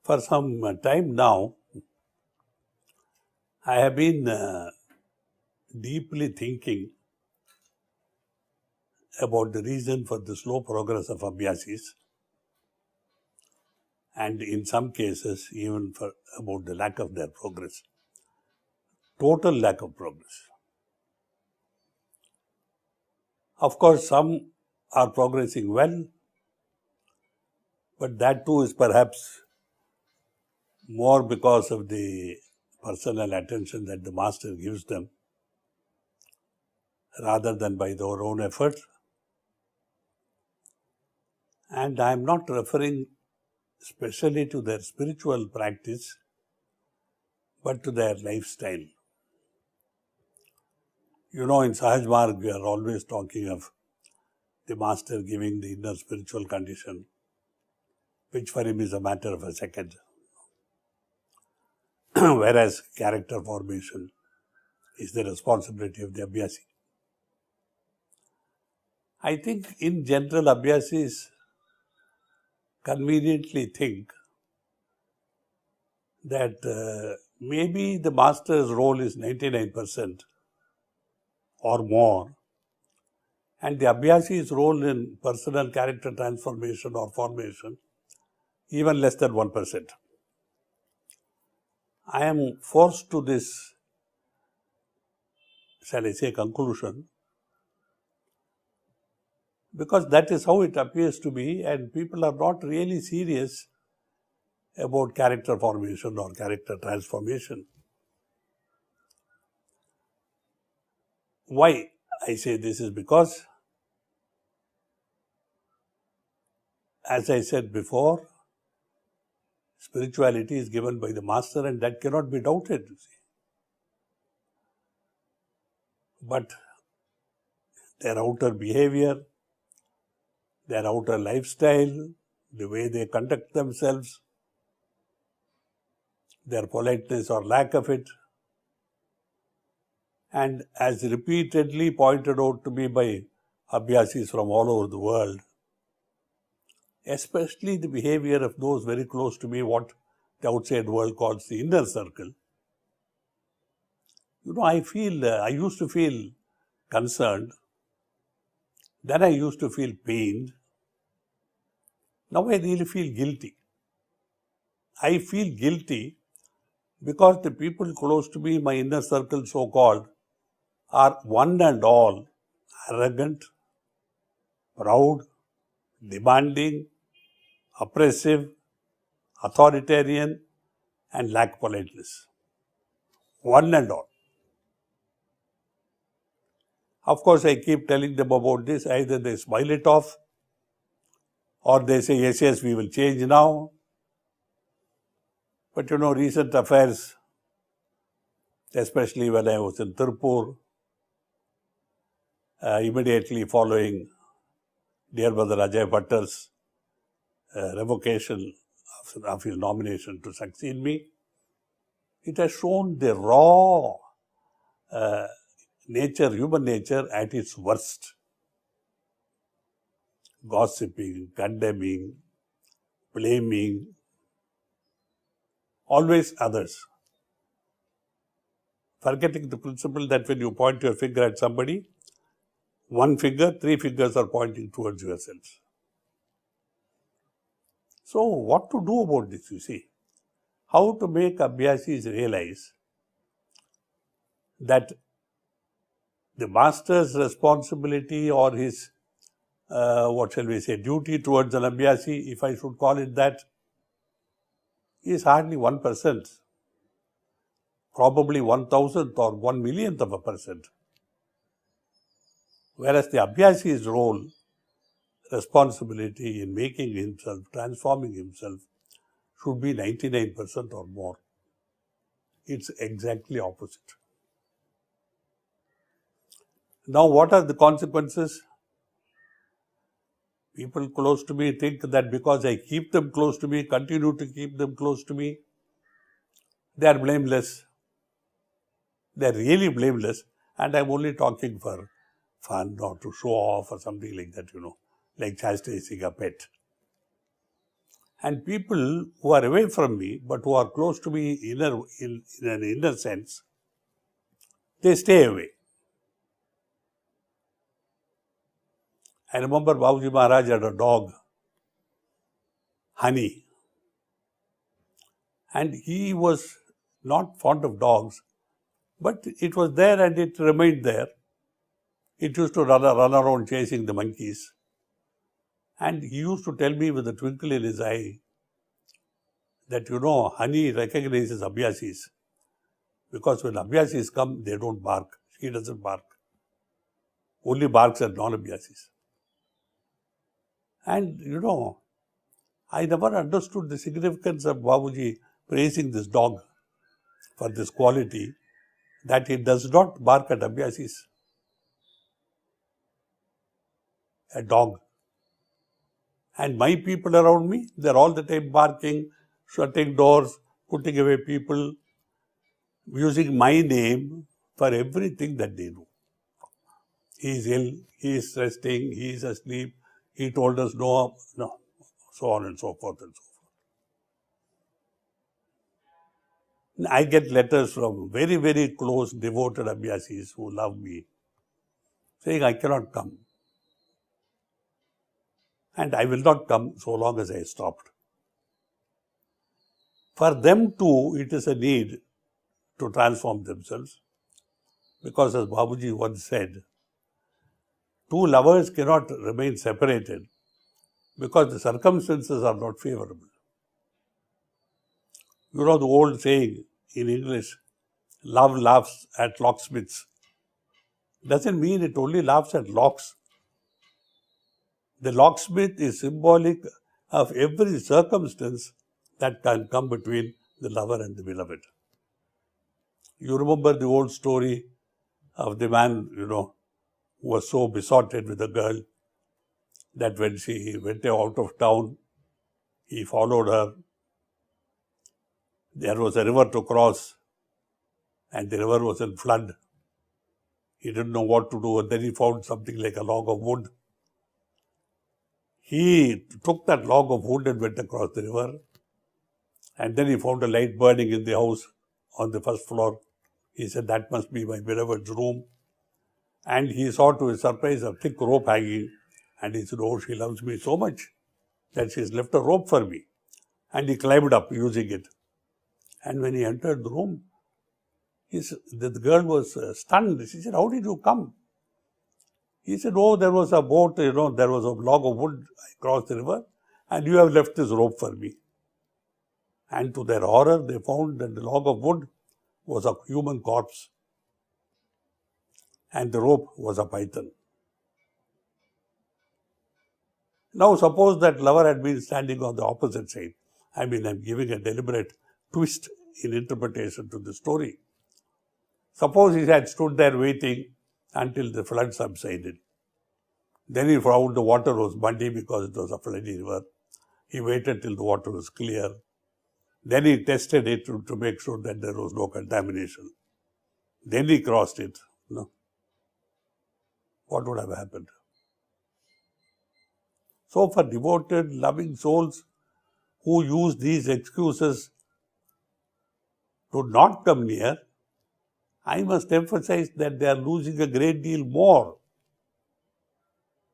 For some time now, I have been deeply thinking about the reason for the slow progress of abhyasis, and in some cases even about the lack of their progress, total lack of progress. Of course, some are progressing well, but that too is perhaps more because of the personal attention that the master gives them rather than by their own effort. And I am not referring especially to their spiritual practice, but to their lifestyle. You know, in Sahaj Marg, we are always talking of the master giving the inner spiritual condition, which for him is a matter of a second. Whereas character formation is the responsibility of the abhyasi. I think in general, abhyasis conveniently think that maybe the master's role is 99% or more, and the abhyasi's role in personal character transformation or formation even less than 1%. I am forced to this, shall I say, conclusion, because that is how it appears to be, and people are not really serious about character formation or character transformation. Why I say this is because, as I said before, spirituality is given by the master and that cannot be doubted, you see. But their outer behavior, their outer lifestyle, the way they conduct themselves, their politeness or lack of it, and as repeatedly pointed out to me by abhyasis from all over the world, especially the behavior of those very close to me, what the outside world calls the inner circle. You know, I used to feel concerned, then I used to feel pained, now I really feel guilty. I feel guilty because the people close to me, my inner circle so-called, are one and all arrogant, proud, demanding, oppressive, authoritarian, and lack politeness. One and all. Of course, I keep telling them about this. Either they smile it off or they say, yes, yes, we will change now. But you know, recent affairs, especially when I was in Tirupur, immediately following dear brother Ajay Bhattar's revocation of his nomination to succeed me, it has shown the raw human nature at its worst. Gossiping, condemning, blaming, always others. Forgetting the principle that when you point your finger at somebody, one finger, three fingers are pointing towards yourself. So what to do about this, you see? How to make abhyasis realize that the master's responsibility or his, duty towards an abhyasi, if I should call it that, is hardly 1%, probably 1,000th or 1,000,000th of a percent. Whereas the abhyasi's role, responsibility in making himself, transforming himself, should be 99% or more. It's exactly opposite. Now, what are the consequences? People close to me think that because I keep them close to me, continue to keep them close to me, they are blameless. They are really blameless, and I'm only talking for fun or to show off or something like that, you know, like chastising a pet. And people who are away from me, but who are close to me in an inner sense, they stay away. I remember Babuji Maharaj had a dog, Honey, and he was not fond of dogs, but it was there and it remained there. It used to run around chasing the monkeys. And he used to tell me with a twinkle in his eye that, Honey recognizes Abhyasis. Because when Abhyasis come, they don't bark. He doesn't bark. Only barks at non-Abhyasis. And, I never understood the significance of Babuji praising this dog for this quality, that it does not bark at Abhyasis. A dog. And my people around me, they're all the time barking, shutting doors, putting away people, using my name for everything that they do. He is ill, he is resting, he is asleep, he told us no, so on and so forth and so forth. I get letters from very, very close, devoted Abhyasis who love me, saying I cannot come. And I will not come so long as I stopped. For them too, it is a need to transform themselves. Because as Babuji once said, two lovers cannot remain separated because the circumstances are not favorable. You know the old saying in English, love laughs at locksmiths. Doesn't mean it only laughs at locks. The locksmith is symbolic of every circumstance that can come between the lover and the beloved. You remember the old story of the man, who was so besotted with a girl that when she went out of town, he followed her. There was a river to cross and the river was in flood. He didn't know what to do, and then he found something like a log of wood. He took that log of wood and went across the river, and then he found a light burning in the house on the first floor. He said, that must be my beloved's room. And he saw to his surprise a thick rope hanging, and he said, oh, she loves me so much that she's left a rope for me. And he climbed up using it. And when he entered the room, the girl was stunned. She said, how did you come? He said, oh, there was a boat, there was a log of wood. I crossed the river and you have left this rope for me. And to their horror, they found that the log of wood was a human corpse and the rope was a python. Now, suppose that lover had been standing on the opposite side. I'm giving a deliberate twist in interpretation to the story. Suppose he had stood there waiting until the flood subsided. Then he found the water was muddy because it was a floody river. He waited till the water was clear. Then he tested it to make sure that there was no contamination. Then he crossed it. What would have happened? So for devoted, loving souls who use these excuses to not come near, I must emphasize that they are losing a great deal more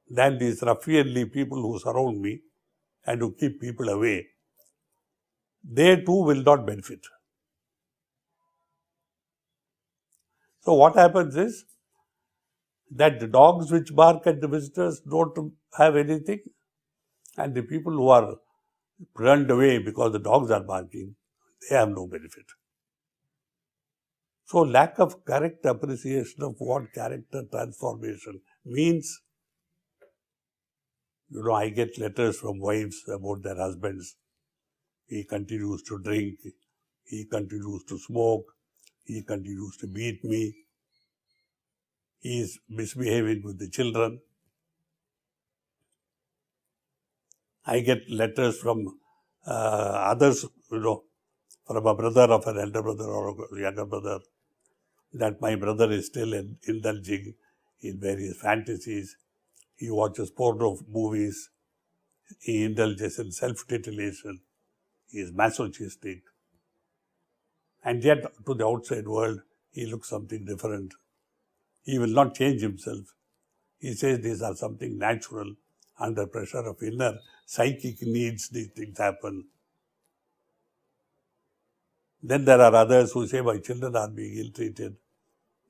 than these ruffianly people who surround me and who keep people away. They too will not benefit. So what happens is that the dogs which bark at the visitors don't have anything, and the people who are turned away because the dogs are barking, they have no benefit. So lack of correct appreciation of what character transformation means. I get letters from wives about their husbands. He continues to drink, he continues to smoke, he continues to beat me, he is misbehaving with the children. I get letters from others, from a brother of an elder brother or a younger brother, that my brother is still indulging in various fantasies. He watches porno movies, he indulges in self-titillation, he is masochistic, and yet to the outside world, he looks something different. He will not change himself. He says these are something natural. Under pressure of inner psychic needs, these things happen. Then there are others who say, my children are being ill-treated.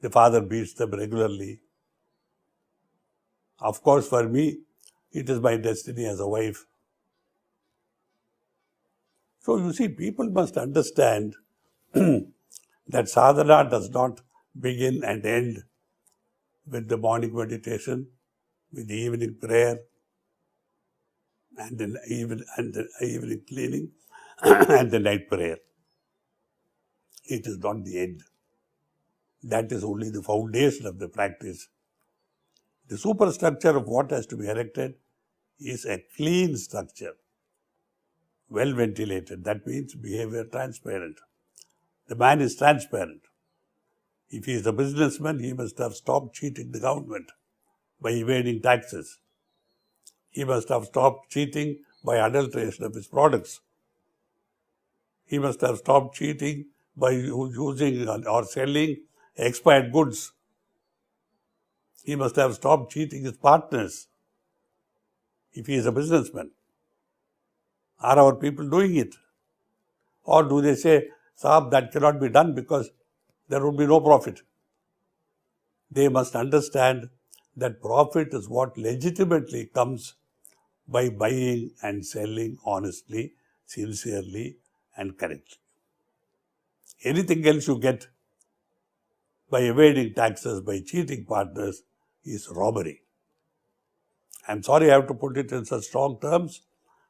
The father beats them regularly. Of course, for me, it is my destiny as a wife. So you see, people must understand that sadhana does not begin and end with the morning meditation, with the evening prayer, and the evening cleaning, and the night prayer. It is not the end. That is only the foundation of the practice. The superstructure of what has to be erected is a clean structure, well ventilated. That means behavior transparent. The man is transparent. If he is a businessman, he must have stopped cheating the government by evading taxes. He must have stopped cheating by adulteration of his products. He must have stopped cheating by using or selling expired goods. He must have stopped cheating his partners if he is a businessman. Are our people doing it? Or do they say, Saab, that cannot be done because there would be no profit? They must understand that profit is what legitimately comes by buying and selling honestly, sincerely, and correctly. Anything else you get by evading taxes, by cheating partners, is robbery. I'm sorry I have to put it in such strong terms,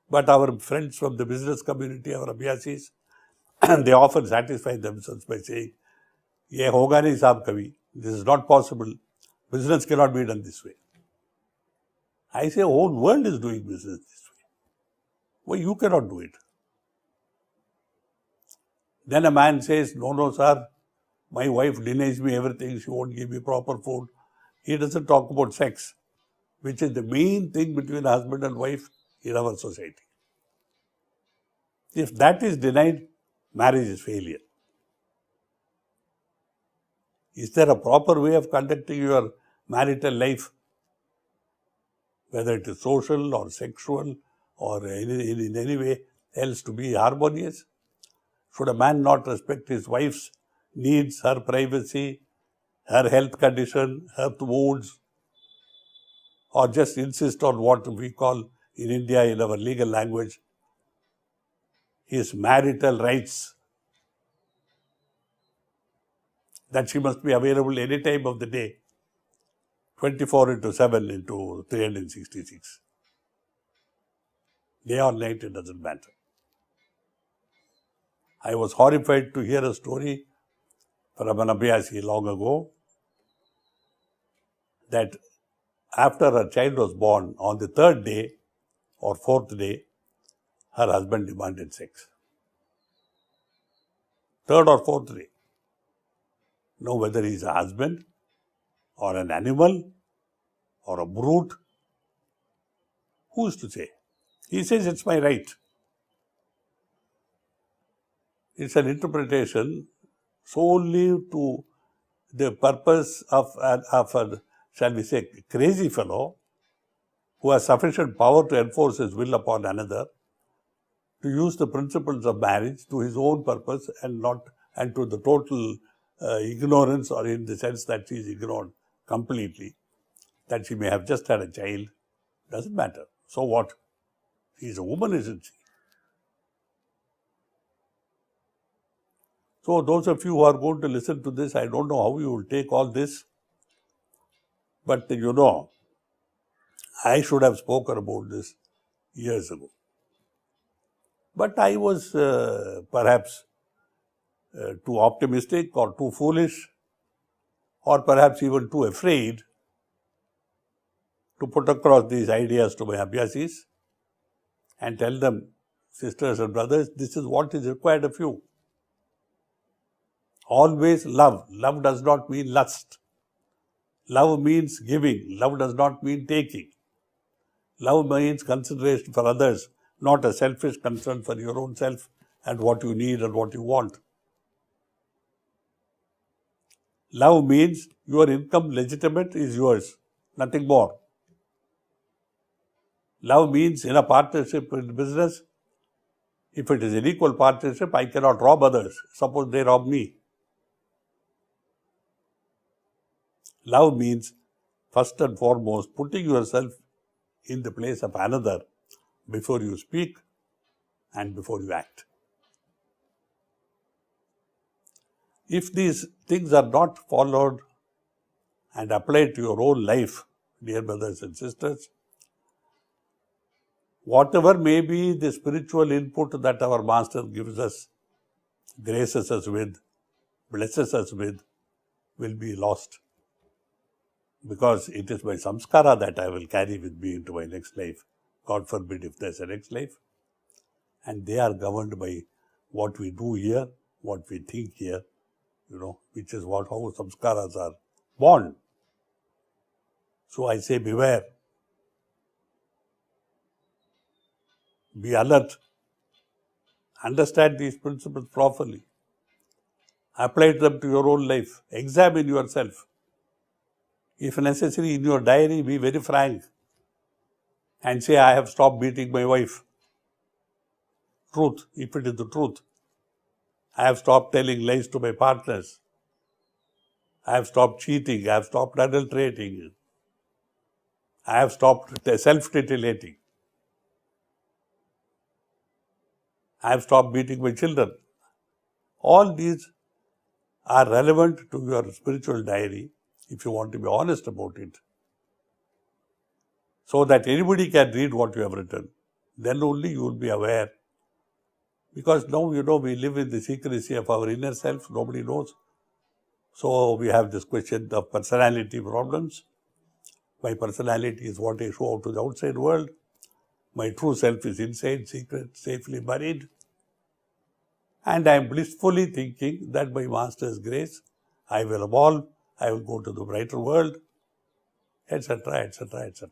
but our friends from the business community, our abhyasis, they often satisfy themselves by saying, Ye hoga nahi saab kabhi. This is not possible. Business cannot be done this way. I say, whole world is doing business this way. Why you cannot do it? Then a man says, no, sir, my wife denies me everything. She won't give me proper food. He doesn't talk about sex, which is the main thing between husband and wife in our society. If that is denied, marriage is failure. Is there a proper way of conducting your marital life? Whether it is social or sexual or in any way else to be harmonious? Should a man not respect his wife's needs, her privacy, her health condition, her moods, or just insist on what we call in India, in our legal language, his marital rights, that she must be available any time of the day, 24 into 7 into 366. Day or night, it doesn't matter. I was horrified to hear a story from an abhyasi long ago that after her child was born, on the third day or fourth day, her husband demanded sex. Third or fourth day. Know whether he is a husband or an animal or a brute. Who is to say? He says it's my right. It's an interpretation solely to the purpose of a, shall we say, crazy fellow who has sufficient power to enforce his will upon another, to use the principles of marriage to his own purpose and to the total ignorance, or in the sense that she is ignored completely, that she may have just had a child. Doesn't matter. So what? She is a woman, isn't she? So those of you who are going to listen to this, I don't know how you will take all this, but I should have spoken about this years ago. But I was perhaps too optimistic or too foolish, or perhaps even too afraid to put across these ideas to my abhyasis and tell them, sisters and brothers, this is what is required of you. Always love. Love does not mean lust. Love means giving. Love does not mean taking. Love means consideration for others, not a selfish concern for your own self and what you need and what you want. Love means your income legitimate is yours, nothing more. Love means in a partnership in business, if it is an equal partnership, I cannot rob others. Suppose they rob me. Love means, first and foremost, putting yourself in the place of another before you speak and before you act. If these things are not followed and applied to your own life, dear brothers and sisters, whatever may be the spiritual input that our Master gives us, graces us with, blesses us with, will be lost. Because it is my samskara that I will carry with me into my next life. God forbid if there's a next life. And they are governed by what we do here, what we think here, which is how samskaras are born. So I say beware. Be alert. Understand these principles properly. Apply them to your own life. Examine yourself. If necessary, in your diary, be very frank and say, I have stopped beating my wife. Truth, if it is the truth. I have stopped telling lies to my partners. I have stopped cheating. I have stopped adulterating. I have stopped self-titillating. I have stopped beating my children. All these are relevant to your spiritual diary if you want to be honest about it, so that anybody can read what you have written. Then only you will be aware. Because now, we live in the secrecy of our inner self. Nobody knows. So we have this question of personality problems. My personality is what I show out to the outside world. My true self is inside, secret, safely buried. And I am blissfully thinking that by Master's grace, I will evolve, I will go to the brighter world, etc., etc., etc.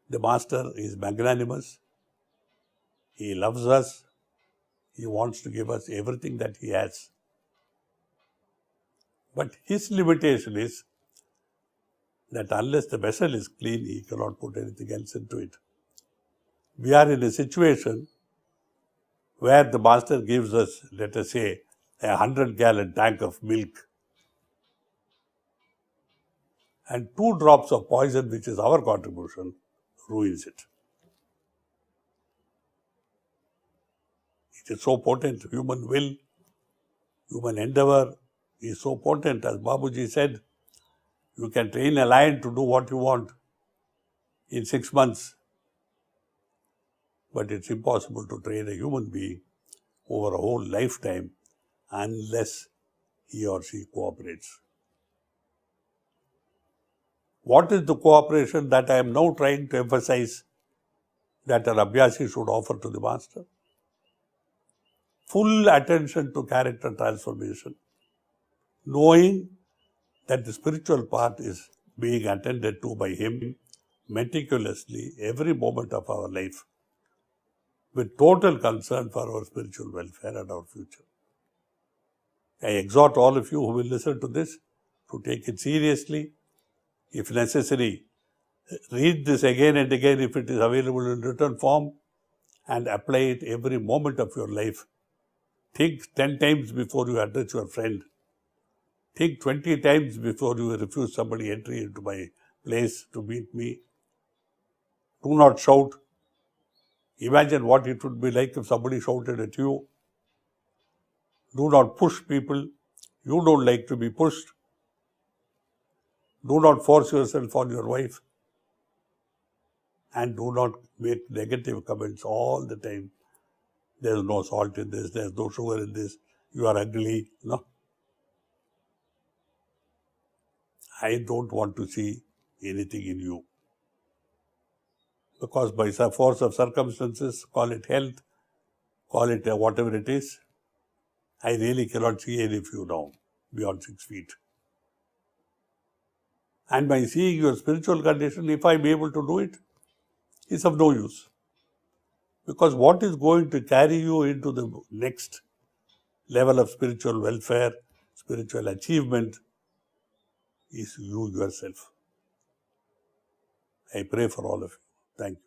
The Master is magnanimous. He loves us. He wants to give us everything that he has. But his limitation is that unless the vessel is clean, he cannot put anything else into it. We are in a situation where the Master gives us, let us say, a 100-gallon tank of milk and 2 drops of poison, which is our contribution, ruins it. It is so potent. Human will, human endeavor is so potent. As Babuji said, you can train a lion to do what you want in 6 months. But it's impossible to train a human being over a whole lifetime unless he or she cooperates. What is the cooperation that I am now trying to emphasize that an Abhyasi should offer to the Master? Full attention to character transformation, knowing that the spiritual part is being attended to by him meticulously every moment of our life, with total concern for our spiritual welfare and our future. I exhort all of you who will listen to this to take it seriously. If necessary, read this again and again if it is available in written form, and apply it every moment of your life. Think 10 times before you address your friend. Think 20 times before you refuse somebody entry into my place to meet me. Do not shout. Imagine what it would be like if somebody shouted at you. Do not push people. You don't like to be pushed. Do not force yourself on your wife. And do not make negative comments all the time. There's no salt in this, there's no sugar in this, you are ugly. No. I don't want to see anything in you. Because by force of circumstances, call it health, call it whatever it is, I really cannot see any of you now beyond 6 feet. And by seeing your spiritual condition, if I am able to do it, is of no use. Because what is going to carry you into the next level of spiritual welfare, spiritual achievement, is you yourself. I pray for all of you. Thank you.